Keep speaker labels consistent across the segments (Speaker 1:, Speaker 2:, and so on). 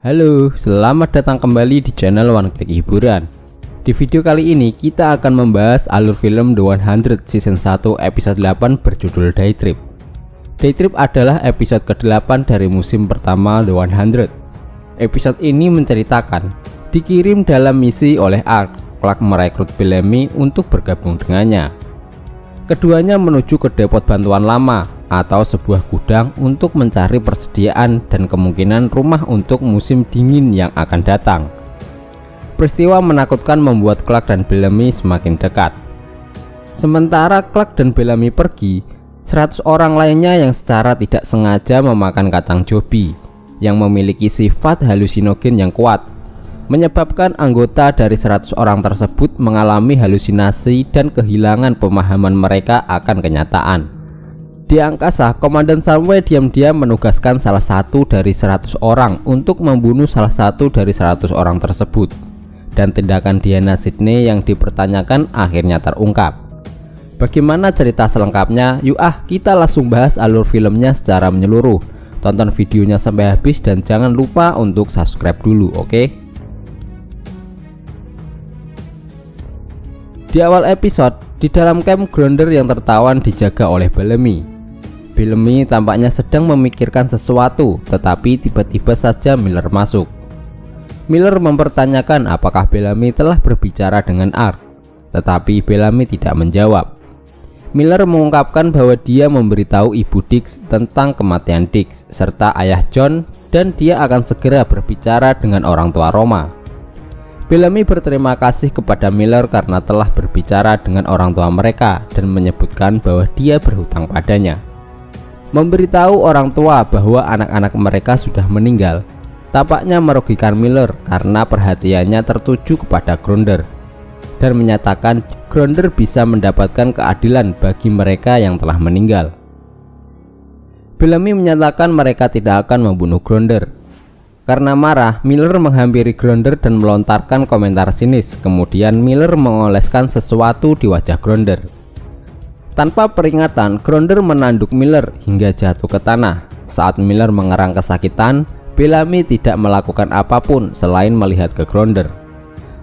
Speaker 1: Halo, selamat datang kembali di channel One Click Hiburan. Di video kali ini kita akan membahas alur film The 100 Season 1 episode 8 berjudul Day Trip. Day Trip adalah episode ke-8 dari musim pertama The 100. Episode ini menceritakan dikirim dalam misi oleh Ark, Clark merekrut Bellamy untuk bergabung dengannya. Keduanya menuju ke depot bantuan lama atau sebuah gudang untuk mencari persediaan dan kemungkinan rumah untuk musim dingin yang akan datang. Peristiwa menakutkan membuat Clark dan Bellamy semakin dekat. Sementara Clark dan Bellamy pergi, 100 orang lainnya yang secara tidak sengaja memakan kacang jobi yang memiliki sifat halusinogen yang kuat, menyebabkan anggota dari 100 orang tersebut mengalami halusinasi dan kehilangan pemahaman mereka akan kenyataan. Di angkasa, Komandan Samway diam-diam menugaskan salah satu dari 100 orang untuk membunuh salah satu dari 100 orang tersebut, dan tindakan Diana Sydney yang dipertanyakan akhirnya terungkap. Bagaimana cerita selengkapnya? Yuk kita langsung bahas alur filmnya secara menyeluruh. Tonton videonya sampai habis dan jangan lupa untuk subscribe dulu, oke? Di awal episode, di dalam camp Grounder yang tertawan dijaga oleh Bellamy. Bellamy tampaknya sedang memikirkan sesuatu, tetapi tiba-tiba saja Miller masuk. Miller mempertanyakan apakah Bellamy telah berbicara dengan Ark, tetapi Bellamy tidak menjawab. Miller mengungkapkan bahwa dia memberitahu ibu Dix tentang kematian Dix serta ayah John, dan dia akan segera berbicara dengan orang tua Roma. Bellamy berterima kasih kepada Miller karena telah berbicara dengan orang tua mereka dan menyebutkan bahwa dia berhutang padanya. Memberitahu orang tua bahwa anak-anak mereka sudah meninggal tampaknya merugikan Miller karena perhatiannya tertuju kepada Grounder, dan menyatakan Grounder bisa mendapatkan keadilan bagi mereka yang telah meninggal. Bellamy menyatakan mereka tidak akan membunuh Grounder. Karena marah, Miller menghampiri Grounder dan melontarkan komentar sinis. Kemudian Miller mengoleskan sesuatu di wajah Grounder. Tanpa peringatan, Grounder menanduk Miller hingga jatuh ke tanah. Saat Miller mengerang kesakitan, Bellamy tidak melakukan apapun selain melihat ke Grounder.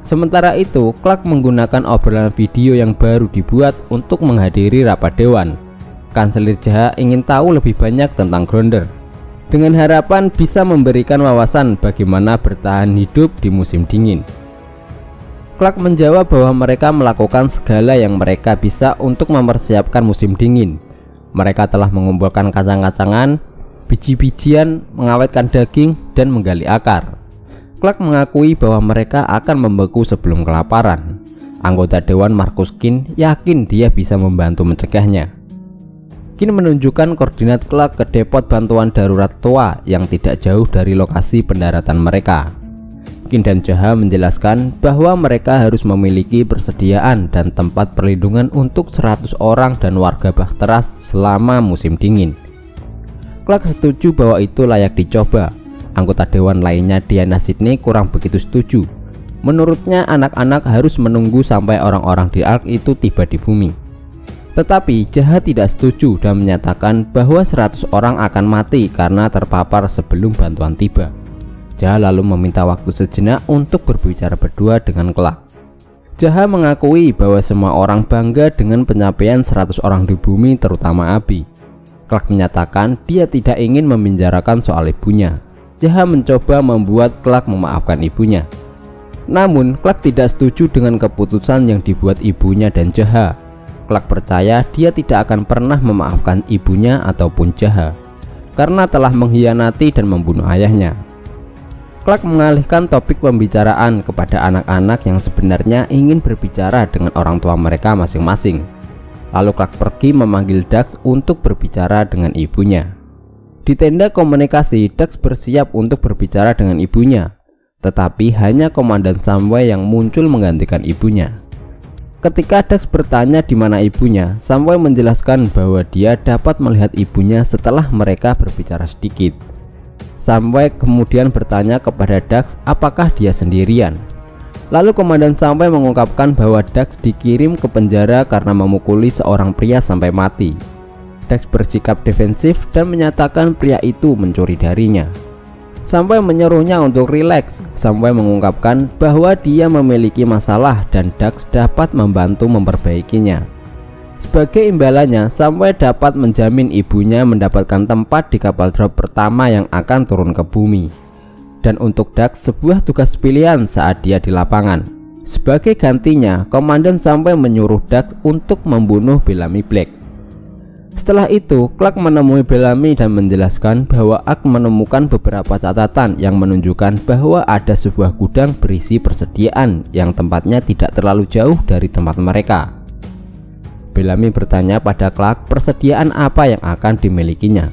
Speaker 1: Sementara itu, Clark menggunakan obrolan video yang baru dibuat untuk menghadiri rapat dewan. Kanselir jahat ingin tahu lebih banyak tentang Grounder, dengan harapan bisa memberikan wawasan bagaimana bertahan hidup di musim dingin. Clark menjawab bahwa mereka melakukan segala yang mereka bisa untuk mempersiapkan musim dingin. Mereka telah mengumpulkan kacang-kacangan, biji-bijian, mengawetkan daging, dan menggali akar. Clark mengakui bahwa mereka akan membeku sebelum kelaparan. Anggota Dewan Marcus Kin yakin dia bisa membantu mencegahnya. Kin menunjukkan koordinat Clark ke depot bantuan darurat tua yang tidak jauh dari lokasi pendaratan mereka. Kin dan Jaha menjelaskan bahwa mereka harus memiliki persediaan dan tempat perlindungan untuk 100 orang dan warga Bahteras selama musim dingin. Clark setuju bahwa itu layak dicoba. Anggota dewan lainnya Diana Sydney kurang begitu setuju. Menurutnya anak-anak harus menunggu sampai orang-orang di Ark itu tiba di bumi. Tetapi Jaha tidak setuju dan menyatakan bahwa 100 orang akan mati karena terpapar sebelum bantuan tiba. Jaha lalu meminta waktu sejenak untuk berbicara berdua dengan Clark. Jaha mengakui bahwa semua orang bangga dengan pencapaian 100 orang di bumi, terutama Abby. Clark menyatakan dia tidak ingin memenjarakan soal ibunya. Jaha mencoba membuat Clark memaafkan ibunya. Namun Clark tidak setuju dengan keputusan yang dibuat ibunya dan Jaha. Clark percaya dia tidak akan pernah memaafkan ibunya ataupun Jaha karena telah mengkhianati dan membunuh ayahnya. Clark mengalihkan topik pembicaraan kepada anak-anak yang sebenarnya ingin berbicara dengan orang tua mereka masing-masing. Lalu Clark pergi memanggil Dax untuk berbicara dengan ibunya. Di tenda komunikasi, Dax bersiap untuk berbicara dengan ibunya, tetapi hanya Komandan Samway yang muncul menggantikan ibunya. Ketika Dax bertanya di mana ibunya, Samway menjelaskan bahwa dia dapat melihat ibunya setelah mereka berbicara sedikit. Samway kemudian bertanya kepada Dax apakah dia sendirian. Lalu Komandan Samway mengungkapkan bahwa Dax dikirim ke penjara karena memukuli seorang pria sampai mati. Dax bersikap defensif dan menyatakan pria itu mencuri darinya. sampai menyuruhnya untuk rileks, sampai mengungkapkan bahwa dia memiliki masalah dan Dax dapat membantu memperbaikinya. Sebagai imbalannya, sampai dapat menjamin ibunya mendapatkan tempat di kapal drop pertama yang akan turun ke bumi. Dan untuk Dax, sebuah tugas pilihan saat dia di lapangan. Sebagai gantinya, komandan sampai menyuruh Dax untuk membunuh Bellamy Black. Setelah itu, Clark menemui Bellamy dan menjelaskan bahwa Ak menemukan beberapa catatan yang menunjukkan bahwa ada sebuah gudang berisi persediaan yang tempatnya tidak terlalu jauh dari tempat mereka. Bellamy bertanya pada Clark persediaan apa yang akan dimilikinya.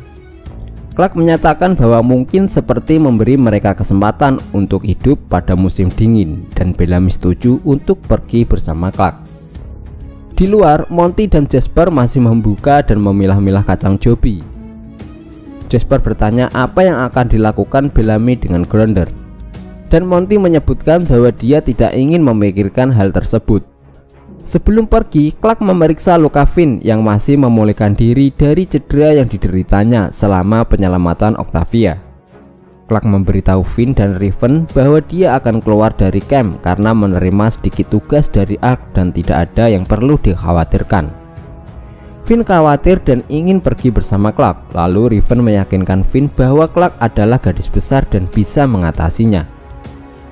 Speaker 1: Clark menyatakan bahwa mungkin seperti memberi mereka kesempatan untuk hidup pada musim dingin, dan Bellamy setuju untuk pergi bersama Clark. Di luar, Monty dan Jasper masih membuka dan memilah-milah kacang Joby. Jasper bertanya apa yang akan dilakukan Bellamy dengan Gronder, dan Monty menyebutkan bahwa dia tidak ingin memikirkan hal tersebut. Sebelum pergi, Clark memeriksa luka Finn yang masih memulihkan diri dari cedera yang dideritanya selama penyelamatan Octavia. Clark memberitahu Finn dan Riven bahwa dia akan keluar dari camp karena menerima sedikit tugas dari Ark dan tidak ada yang perlu dikhawatirkan. Finn khawatir dan ingin pergi bersama Clark, lalu Riven meyakinkan Finn bahwa Clark adalah gadis besar dan bisa mengatasinya.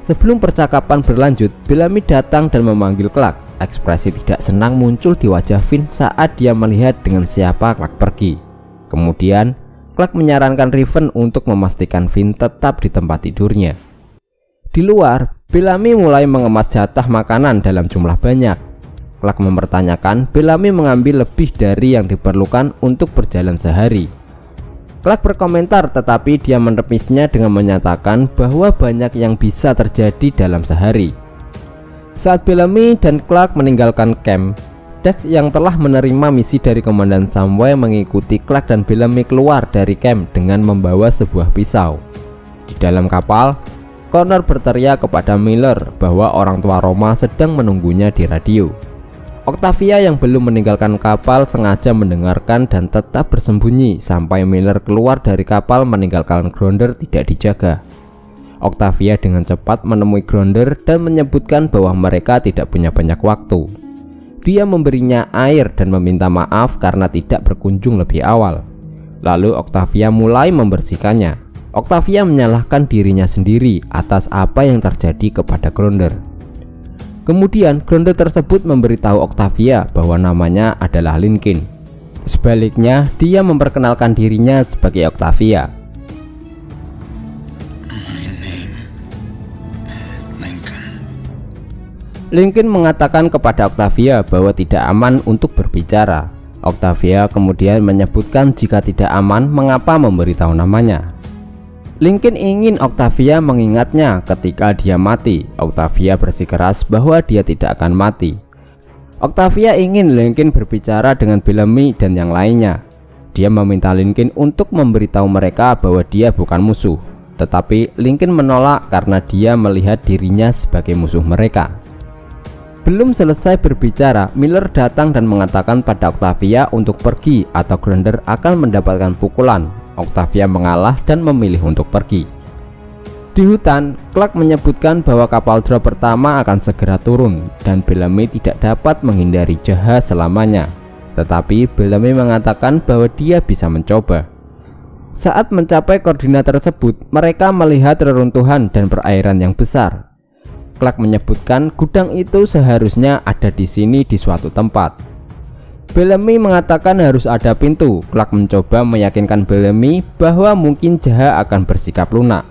Speaker 1: Sebelum percakapan berlanjut, Bellamy datang dan memanggil Clark. Ekspresi tidak senang muncul di wajah Finn saat dia melihat dengan siapa Clark pergi. Kemudian, Clark menyarankan Riven untuk memastikan Finn tetap di tempat tidurnya. Di luar, Bellamy mulai mengemas jatah makanan dalam jumlah banyak. Clark mempertanyakan Bellamy mengambil lebih dari yang diperlukan untuk berjalan sehari. Clark berkomentar, tetapi dia menepisnya dengan menyatakan bahwa banyak yang bisa terjadi dalam sehari. Saat Bellamy dan Clark meninggalkan camp, Dax yang telah menerima misi dari Komandan Samway mengikuti Clark dan Bellamy keluar dari camp dengan membawa sebuah pisau. Di dalam kapal, Connor berteriak kepada Miller bahwa orang tua Roma sedang menunggunya di radio. Octavia yang belum meninggalkan kapal sengaja mendengarkan dan tetap bersembunyi sampai Miller keluar dari kapal meninggalkan Gronder tidak dijaga. Octavia dengan cepat menemui Gronder dan menyebutkan bahwa mereka tidak punya banyak waktu. Dia memberinya air dan meminta maaf karena tidak berkunjung lebih awal. Lalu Octavia mulai membersihkannya. Octavia menyalahkan dirinya sendiri atas apa yang terjadi kepada Gronder. Kemudian Gronder tersebut memberitahu Octavia bahwa namanya adalah Lincoln. Sebaliknya, dia memperkenalkan dirinya sebagai Octavia. Lincoln mengatakan kepada Octavia bahwa tidak aman untuk berbicara. Octavia kemudian menyebutkan jika tidak aman mengapa memberitahu namanya. Lincoln ingin Octavia mengingatnya ketika dia mati. Octavia bersikeras bahwa dia tidak akan mati. Octavia ingin Lincoln berbicara dengan Bellamy dan yang lainnya. Dia meminta Lincoln untuk memberitahu mereka bahwa dia bukan musuh, tetapi Lincoln menolak karena dia melihat dirinya sebagai musuh mereka. Belum selesai berbicara, Miller datang dan mengatakan pada Octavia untuk pergi atau Gronder akan mendapatkan pukulan. Octavia mengalah dan memilih untuk pergi. Di hutan, Clark menyebutkan bahwa kapal drop pertama akan segera turun dan Bellamy tidak dapat menghindari Jaha selamanya. Tetapi Bellamy mengatakan bahwa dia bisa mencoba. Saat mencapai koordinat tersebut, mereka melihat reruntuhan dan perairan yang besar. Clark menyebutkan gudang itu seharusnya ada di sini di suatu tempat. Bellamy mengatakan harus ada pintu. Clark mencoba meyakinkan Bellamy bahwa mungkin Jaha akan bersikap lunak.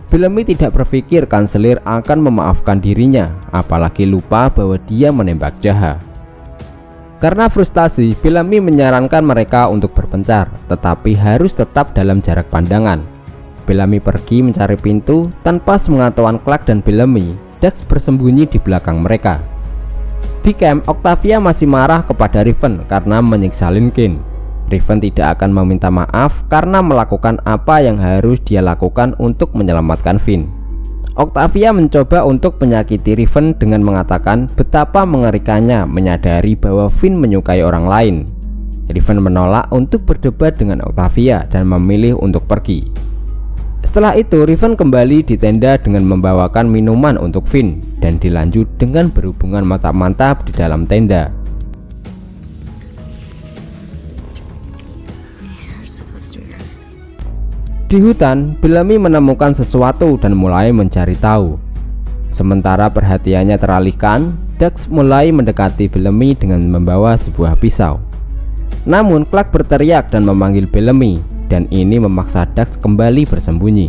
Speaker 1: Bellamy tidak berpikir kanselir akan memaafkan dirinya, apalagi lupa bahwa dia menembak Jaha. Karena frustasi, Bellamy menyarankan mereka untuk berpencar, tetapi harus tetap dalam jarak pandangan. Bellamy pergi mencari pintu tanpa sepengetahuan Clark dan Bellamy. Dax bersembunyi di belakang mereka. Di camp, Octavia masih marah kepada Riven karena menyiksa Lincoln. Riven tidak akan meminta maaf karena melakukan apa yang harus dia lakukan untuk menyelamatkan Finn. Octavia mencoba untuk menyakiti Riven dengan mengatakan betapa mengerikannya menyadari bahwa Finn menyukai orang lain. Riven menolak untuk berdebat dengan Octavia dan memilih untuk pergi. Setelah itu Riven kembali di tenda dengan membawakan minuman untuk Finn dan dilanjut dengan berhubungan mantap-mantap di dalam tenda. Di hutan, Bellamy menemukan sesuatu dan mulai mencari tahu. Sementara perhatiannya teralihkan, Dax mulai mendekati Bellamy dengan membawa sebuah pisau. Namun Clark berteriak dan memanggil Bellamy, dan ini memaksa Dax kembali bersembunyi.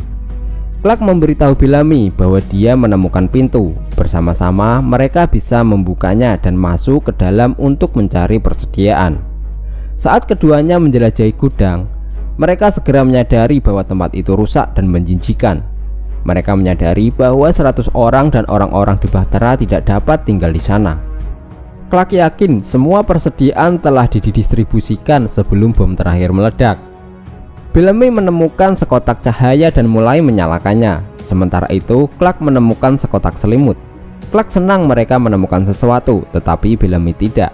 Speaker 1: Clark memberitahu Bellamy bahwa dia menemukan pintu. Bersama-sama mereka bisa membukanya dan masuk ke dalam untuk mencari persediaan. Saat keduanya menjelajahi gudang, mereka segera menyadari bahwa tempat itu rusak dan menjijikkan. Mereka menyadari bahwa 100 orang dan orang-orang di Bahtera tidak dapat tinggal di sana. Clark yakin semua persediaan telah didistribusikan sebelum bom terakhir meledak. Bellamy menemukan sekotak cahaya dan mulai menyalakannya. Sementara itu, Clark menemukan sekotak selimut. Clark senang mereka menemukan sesuatu, tetapi Bellamy tidak.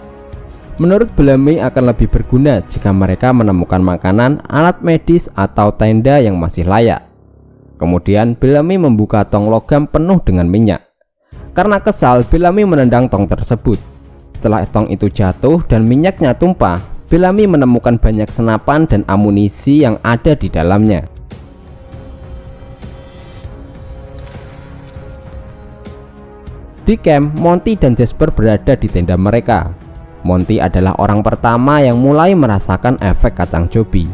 Speaker 1: Menurut Bellamy akan lebih berguna jika mereka menemukan makanan, alat medis, atau tenda yang masih layak. Kemudian Bellamy membuka tong logam penuh dengan minyak. Karena kesal, Bellamy menendang tong tersebut. Setelah tong itu jatuh dan minyaknya tumpah, Bellamy menemukan banyak senapan dan amunisi yang ada di dalamnya. Di camp, Monty dan Jasper berada di tenda mereka. Monty adalah orang pertama yang mulai merasakan efek kacang Joby.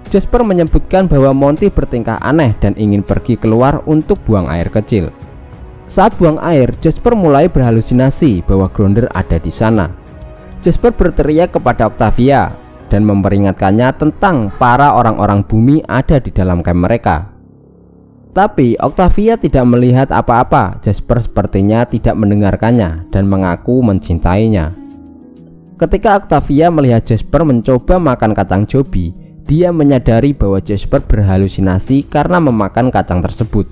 Speaker 1: Jasper menyebutkan bahwa Monty bertingkah aneh dan ingin pergi keluar untuk buang air kecil. Saat buang air, Jasper mulai berhalusinasi bahwa Gronder ada di sana. Jasper berteriak kepada Octavia dan memperingatkannya tentang para orang-orang bumi ada di dalam camp mereka. Tapi Octavia tidak melihat apa-apa. Jasper sepertinya tidak mendengarkannya dan mengaku mencintainya. Ketika Octavia melihat Jasper mencoba makan kacang Joby, dia menyadari bahwa Jasper berhalusinasi karena memakan kacang tersebut.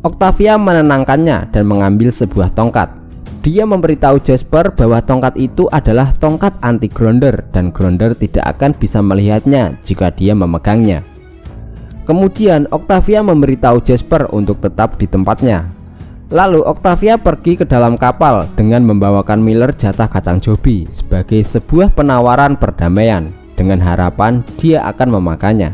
Speaker 1: Octavia menenangkannya dan mengambil sebuah tongkat. Dia memberitahu Jasper bahwa tongkat itu adalah tongkat anti Gronder dan Gronder tidak akan bisa melihatnya jika dia memegangnya. Kemudian Octavia memberitahu Jasper untuk tetap di tempatnya. Lalu Octavia pergi ke dalam kapal dengan membawakan Miller jatah kacang Joby sebagai sebuah penawaran perdamaian dengan harapan dia akan memakannya.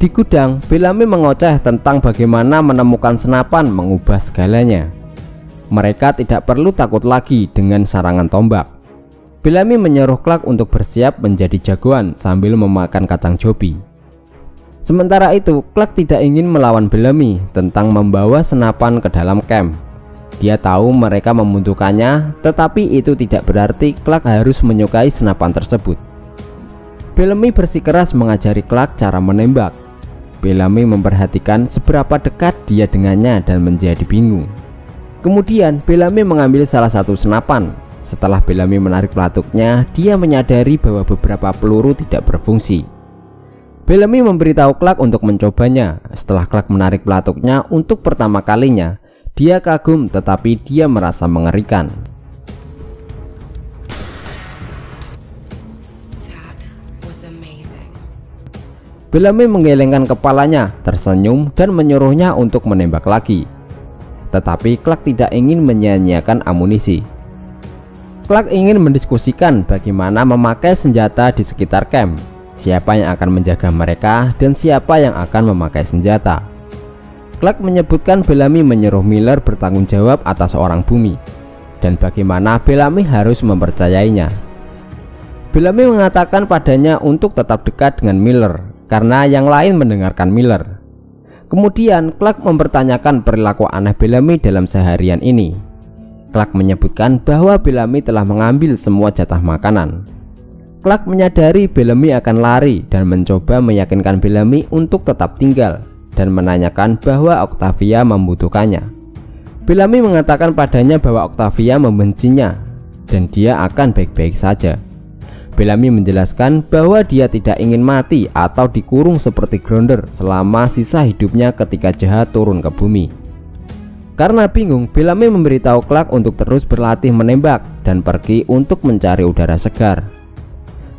Speaker 1: Di gudang, Bellamy mengoceh tentang bagaimana menemukan senapan mengubah segalanya. Mereka tidak perlu takut lagi dengan sarangan tombak. Bellamy menyuruh Clark untuk bersiap menjadi jagoan sambil memakan kacang Joby. Sementara itu, Clark tidak ingin melawan Bellamy tentang membawa senapan ke dalam camp. Dia tahu mereka membutuhkannya, tetapi itu tidak berarti Clark harus menyukai senapan tersebut. Bellamy bersikeras mengajari Clark cara menembak. Bellamy memperhatikan seberapa dekat dia dengannya dan menjadi bingung. Kemudian Bellamy mengambil salah satu senapan. Setelah Bellamy menarik pelatuknya, dia menyadari bahwa beberapa peluru tidak berfungsi. Bellamy memberitahu Clark untuk mencobanya. Setelah Clark menarik pelatuknya untuk pertama kalinya, dia kagum tetapi dia merasa mengerikan. Bellamy menggelengkan kepalanya, tersenyum dan menyuruhnya untuk menembak lagi. Tetapi Clark tidak ingin menyia-nyiakan amunisi. Clark ingin mendiskusikan bagaimana memakai senjata di sekitar camp. Siapa yang akan menjaga mereka dan siapa yang akan memakai senjata. Clark menyebutkan Bellamy menyuruh Miller bertanggung jawab atas orang bumi dan bagaimana Bellamy harus mempercayainya. Bellamy mengatakan padanya untuk tetap dekat dengan Miller karena yang lain mendengarkan Miller. Kemudian Clark mempertanyakan perilaku aneh Bellamy dalam seharian ini. Clark menyebutkan bahwa Bellamy telah mengambil semua jatah makanan. Clark menyadari Bellamy akan lari dan mencoba meyakinkan Bellamy untuk tetap tinggal dan menanyakan bahwa Octavia membutuhkannya. Bellamy mengatakan padanya bahwa Octavia membencinya dan dia akan baik-baik saja. Bellamy menjelaskan bahwa dia tidak ingin mati atau dikurung seperti Gronder selama sisa hidupnya ketika jahat turun ke bumi. Karena bingung, Bellamy memberitahu Clark untuk terus berlatih menembak dan pergi untuk mencari udara segar.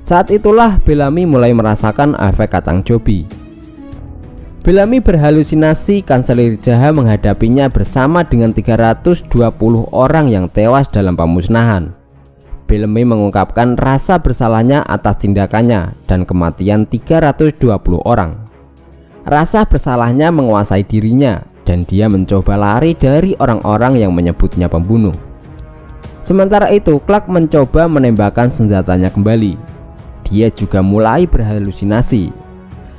Speaker 1: Saat itulah Bellamy mulai merasakan efek kacang Joby. Bellamy berhalusinasi Kanselir Jaha menghadapinya bersama dengan 320 orang yang tewas dalam pemusnahan. Bellamy mengungkapkan rasa bersalahnya atas tindakannya dan kematian 320 orang. Rasa bersalahnya menguasai dirinya dan dia mencoba lari dari orang-orang yang menyebutnya pembunuh. Sementara itu, Clark mencoba menembakkan senjatanya kembali. Dia juga mulai berhalusinasi.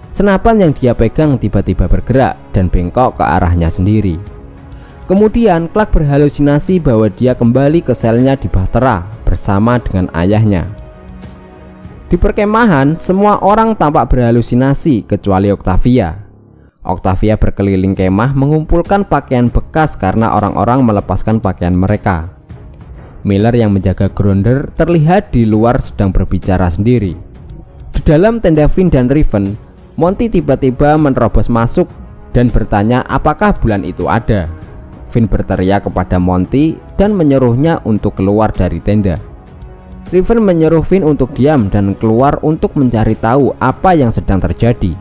Speaker 1: Senapan yang dia pegang tiba-tiba bergerak dan bengkok ke arahnya sendiri. Kemudian Clark berhalusinasi bahwa dia kembali ke selnya di Bahtera bersama dengan ayahnya. Di perkemahan, semua orang tampak berhalusinasi kecuali Octavia. Octavia berkeliling kemah mengumpulkan pakaian bekas karena orang-orang melepaskan pakaian mereka. Miller yang menjaga Grounder terlihat di luar sedang berbicara sendiri. Di dalam tenda Finn dan Raven, Monty tiba-tiba menerobos masuk dan bertanya apakah bulan itu ada. Finn berteriak kepada Monty dan menyuruhnya untuk keluar dari tenda. Raven menyuruh Finn untuk diam dan keluar untuk mencari tahu apa yang sedang terjadi.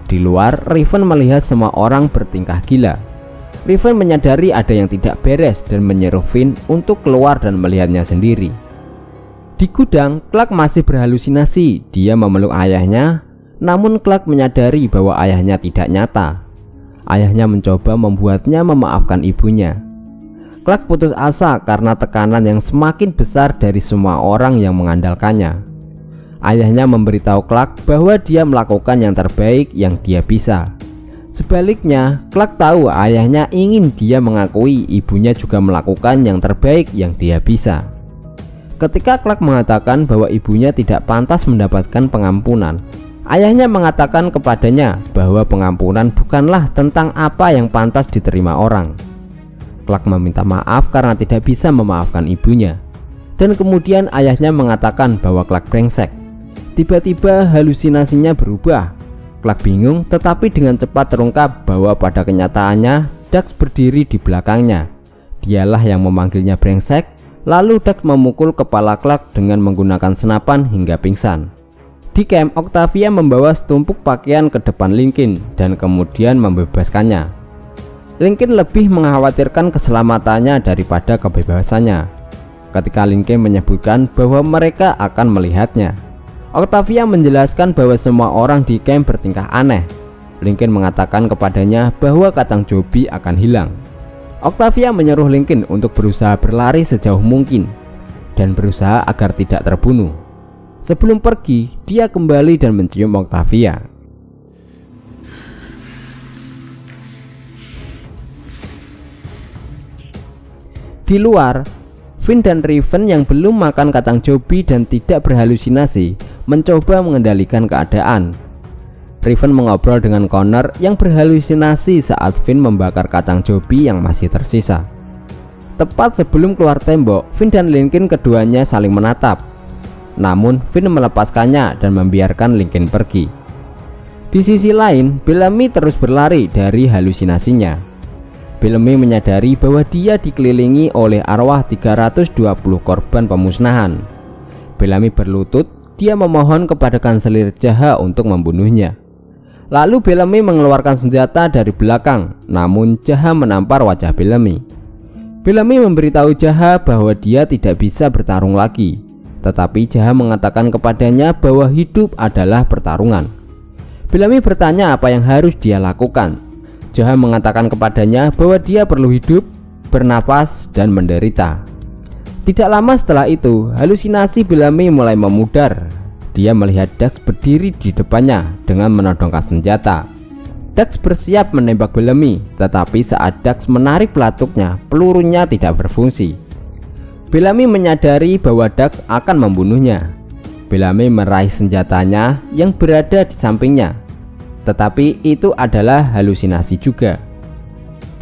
Speaker 1: Di luar, Raven melihat semua orang bertingkah gila. Raven menyadari ada yang tidak beres dan menyuruh Finn untuk keluar dan melihatnya sendiri. Di gudang, Clark masih berhalusinasi. Dia memeluk ayahnya, namun Clark menyadari bahwa ayahnya tidak nyata. Ayahnya mencoba membuatnya memaafkan ibunya. Clark putus asa karena tekanan yang semakin besar dari semua orang yang mengandalkannya. Ayahnya memberitahu Clark bahwa dia melakukan yang terbaik yang dia bisa. Sebaliknya, Clark tahu ayahnya ingin dia mengakui ibunya juga melakukan yang terbaik yang dia bisa. Ketika Clark mengatakan bahwa ibunya tidak pantas mendapatkan pengampunan, ayahnya mengatakan kepadanya bahwa pengampunan bukanlah tentang apa yang pantas diterima orang. Clark meminta maaf karena tidak bisa memaafkan ibunya. Dan kemudian ayahnya mengatakan bahwa Clark brengsek. Tiba-tiba halusinasinya berubah. Clark bingung, tetapi dengan cepat terungkap bahwa pada kenyataannya Dax berdiri di belakangnya. Dialah yang memanggilnya brengsek. Lalu Dax memukul kepala Clark dengan menggunakan senapan hingga pingsan. Di camp, Octavia membawa setumpuk pakaian ke depan Lincoln dan kemudian membebaskannya. Lincoln lebih mengkhawatirkan keselamatannya daripada kebebasannya. Ketika Lincoln menyebutkan bahwa mereka akan melihatnya, Octavia menjelaskan bahwa semua orang di camp bertingkah aneh. Lincoln mengatakan kepadanya bahwa kacang Joby akan hilang. Octavia menyuruh Lincoln untuk berusaha berlari sejauh mungkin dan berusaha agar tidak terbunuh. Sebelum pergi, dia kembali dan mencium Octavia. Di luar, Finn dan Raven yang belum makan kacang Joby dan tidak berhalusinasi mencoba mengendalikan keadaan. Raven mengobrol dengan Connor yang berhalusinasi saat Finn membakar kacang Joby yang masih tersisa. Tepat sebelum keluar tembok, Finn dan Lincoln keduanya saling menatap. Namun Finn melepaskannya dan membiarkan Lincoln pergi. Di sisi lain, Bellamy terus berlari dari halusinasinya. Bellamy menyadari bahwa dia dikelilingi oleh arwah 320 korban pemusnahan. Bellamy berlutut. Dia memohon kepada Kanselir Jaha untuk membunuhnya. Lalu Bellamy mengeluarkan senjata dari belakang, namun Jaha menampar wajah Bellamy. Bellamy memberitahu Jaha bahwa dia tidak bisa bertarung lagi, tetapi Jaha mengatakan kepadanya bahwa hidup adalah pertarungan. Bellamy bertanya apa yang harus dia lakukan. Jaha mengatakan kepadanya bahwa dia perlu hidup, bernapas, dan menderita. Tidak lama setelah itu, halusinasi Bellamy mulai memudar. Dia melihat Dax berdiri di depannya dengan menodongkan senjata. Dax bersiap menembak Bellamy, tetapi saat Dax menarik pelatuknya, pelurunya tidak berfungsi. Bellamy menyadari bahwa Dax akan membunuhnya. Bellamy meraih senjatanya yang berada di sampingnya, tetapi itu adalah halusinasi juga.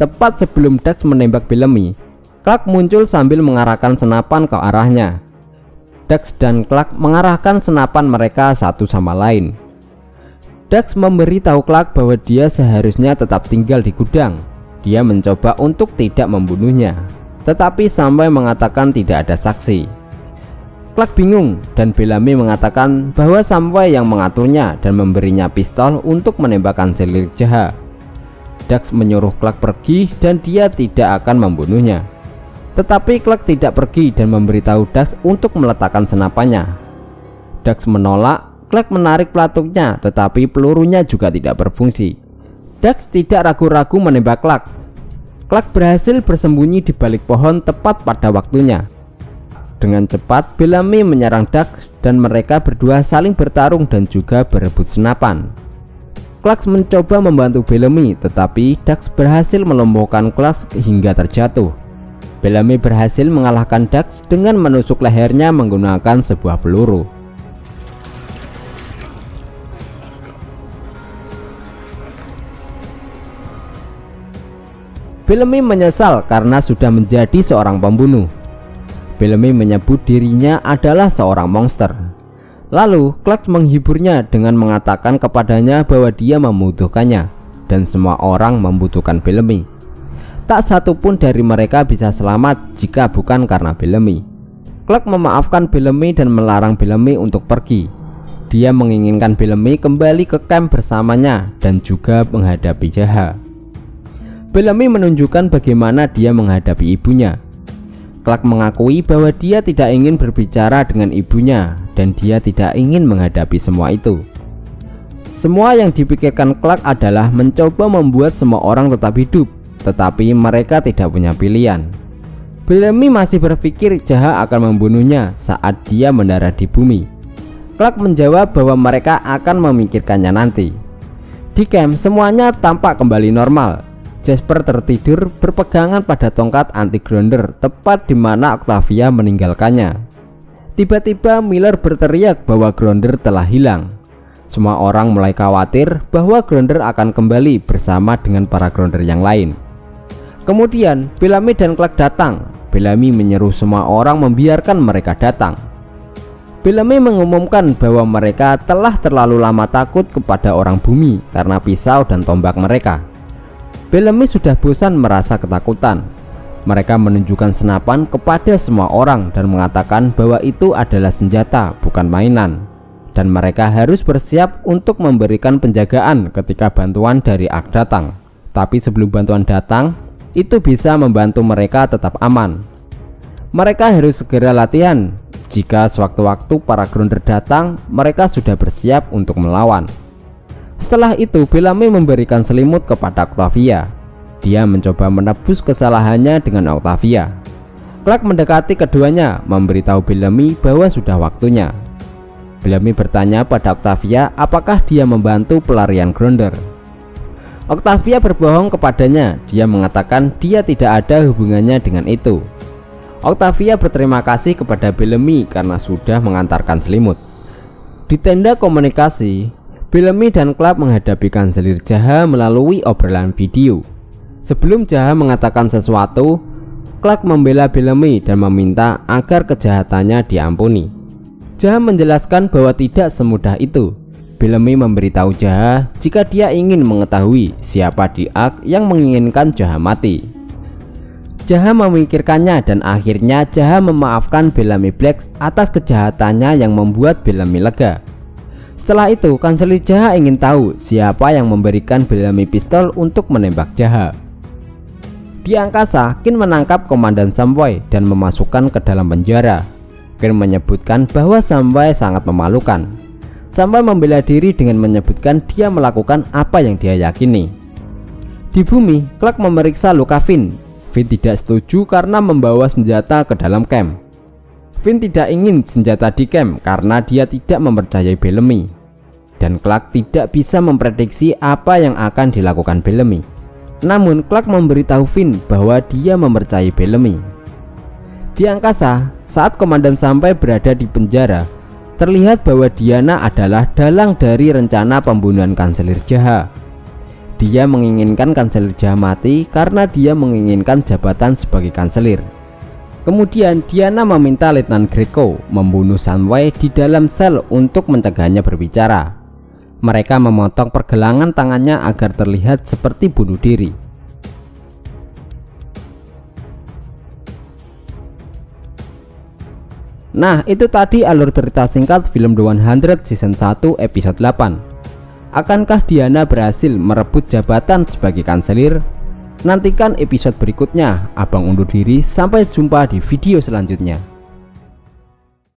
Speaker 1: Tepat sebelum Dax menembak Bellamy, Clark muncul sambil mengarahkan senapan ke arahnya. Dax dan Clark mengarahkan senapan mereka satu sama lain. Dax memberitahu Clark bahwa dia seharusnya tetap tinggal di gudang. Dia mencoba untuk tidak membunuhnya, tetapi sampai mengatakan tidak ada saksi. Clark bingung dan Bellamy mengatakan bahwa Samway yang mengaturnya dan memberinya pistol untuk menembak kanselir jahat. Dax menyuruh Clark pergi dan dia tidak akan membunuhnya. Tetapi Clark tidak pergi dan memberitahu Dax untuk meletakkan senapannya. Dax menolak. Clark menarik pelatungnya, tetapi pelurunya juga tidak berfungsi. Dax tidak ragu-ragu menembak Clark. Clark berhasil bersembunyi di balik pohon tepat pada waktunya. Dengan cepat Bellamy menyerang Dax dan mereka berdua saling bertarung dan juga berebut senapan. Clark mencoba membantu Bellamy, tetapi Dax berhasil melumpuhkan Clark hingga terjatuh. Bellamy berhasil mengalahkan Dax dengan menusuk lehernya menggunakan sebuah peluru. Bellamy menyesal karena sudah menjadi seorang pembunuh. Bellamy menyebut dirinya adalah seorang monster. Lalu Clark menghiburnya dengan mengatakan kepadanya bahwa dia membutuhkannya dan semua orang membutuhkan Bellamy. Tak satu pun dari mereka bisa selamat jika bukan karena Bellamy. Clark memaafkan Bellamy dan melarang Bellamy untuk pergi. Dia menginginkan Bellamy kembali ke camp bersamanya dan juga menghadapi jahat. Bellamy menunjukkan bagaimana dia menghadapi ibunya. Clark mengakui bahwa dia tidak ingin berbicara dengan ibunya dan dia tidak ingin menghadapi semua itu. Semua yang dipikirkan Clark adalah mencoba membuat semua orang tetap hidup, tetapi mereka tidak punya pilihan. Bellamy masih berpikir jahat akan membunuhnya saat dia mendarat di bumi. Clark menjawab bahwa mereka akan memikirkannya nanti. Di camp semuanya tampak kembali normal. Jasper tertidur berpegangan pada tongkat anti-grounder tepat di mana Octavia meninggalkannya. Tiba-tiba Miller berteriak bahwa grounder telah hilang. Semua orang mulai khawatir bahwa grounder akan kembali bersama dengan para grounder yang lain. Kemudian Bellamy dan Clark datang. Bellamy menyeru semua orang membiarkan mereka datang. Bellamy mengumumkan bahwa mereka telah terlalu lama takut kepada orang bumi karena pisau dan tombak mereka. Bellamy sudah bosan merasa ketakutan. Mereka menunjukkan senapan kepada semua orang dan mengatakan bahwa itu adalah senjata, bukan mainan. Dan mereka harus bersiap untuk memberikan penjagaan ketika bantuan dari Ark datang. Tapi sebelum bantuan datang, itu bisa membantu mereka tetap aman. Mereka harus segera latihan. Jika sewaktu-waktu para grounder datang, mereka sudah bersiap untuk melawan. Setelah itu Bellamy memberikan selimut kepada Octavia. Dia mencoba menebus kesalahannya dengan Octavia. Clark mendekati keduanya, memberitahu Bellamy bahwa sudah waktunya. Bellamy bertanya pada Octavia apakah dia membantu pelarian grounder. Octavia berbohong kepadanya. Dia mengatakan dia tidak ada hubungannya dengan itu. Octavia berterima kasih kepada Bellamy karena sudah mengantarkan selimut. Di tenda komunikasi, Bellamy dan Clark menghadapi kanselir jahat melalui obrolan video. Sebelum jahat mengatakan sesuatu, Clark membela Bellamy dan meminta agar kejahatannya diampuni. Jahat menjelaskan bahwa tidak semudah itu. Bellamy memberitahu jahat jika dia ingin mengetahui siapa di Ark yang menginginkan jahat mati. Jahat memikirkannya dan akhirnya jahat memaafkan Bellamy Black atas kejahatannya yang membuat Bellamy lega. Setelah itu, kanselir jahat ingin tahu siapa yang memberikan Bellamy pistol untuk menembak jahat. Di angkasa, Kin menangkap Komandan Samway dan memasukkan ke dalam penjara. Kin menyebutkan bahwa Samway sangat memalukan. Samway membela diri dengan menyebutkan dia melakukan apa yang dia yakini. Di bumi, Clark memeriksa luka Finn. Finn tidak setuju karena membawa senjata ke dalam camp. Finn tidak ingin senjata di camp karena dia tidak mempercayai Bellamy. Dan Clark tidak bisa memprediksi apa yang akan dilakukan Bellamy. Namun Clark memberitahu Finn bahwa dia mempercayai Bellamy. Di angkasa, saat komandan sampai berada di penjara, terlihat bahwa Diana adalah dalang dari rencana pembunuhan kanselir jahat. Dia menginginkan kanselir jahat mati karena dia menginginkan jabatan sebagai kanselir. Kemudian Diana meminta Letnan Greco membunuh Samway di dalam sel untuk mencegahnya berbicara. Mereka memotong pergelangan tangannya agar terlihat seperti bunuh diri. Nah, itu tadi alur cerita singkat film The 100 season 1 episode 8. Akankah Diana berhasil merebut jabatan sebagai kanselir? Nantikan episode berikutnya. Abang undur diri, sampai jumpa di video selanjutnya.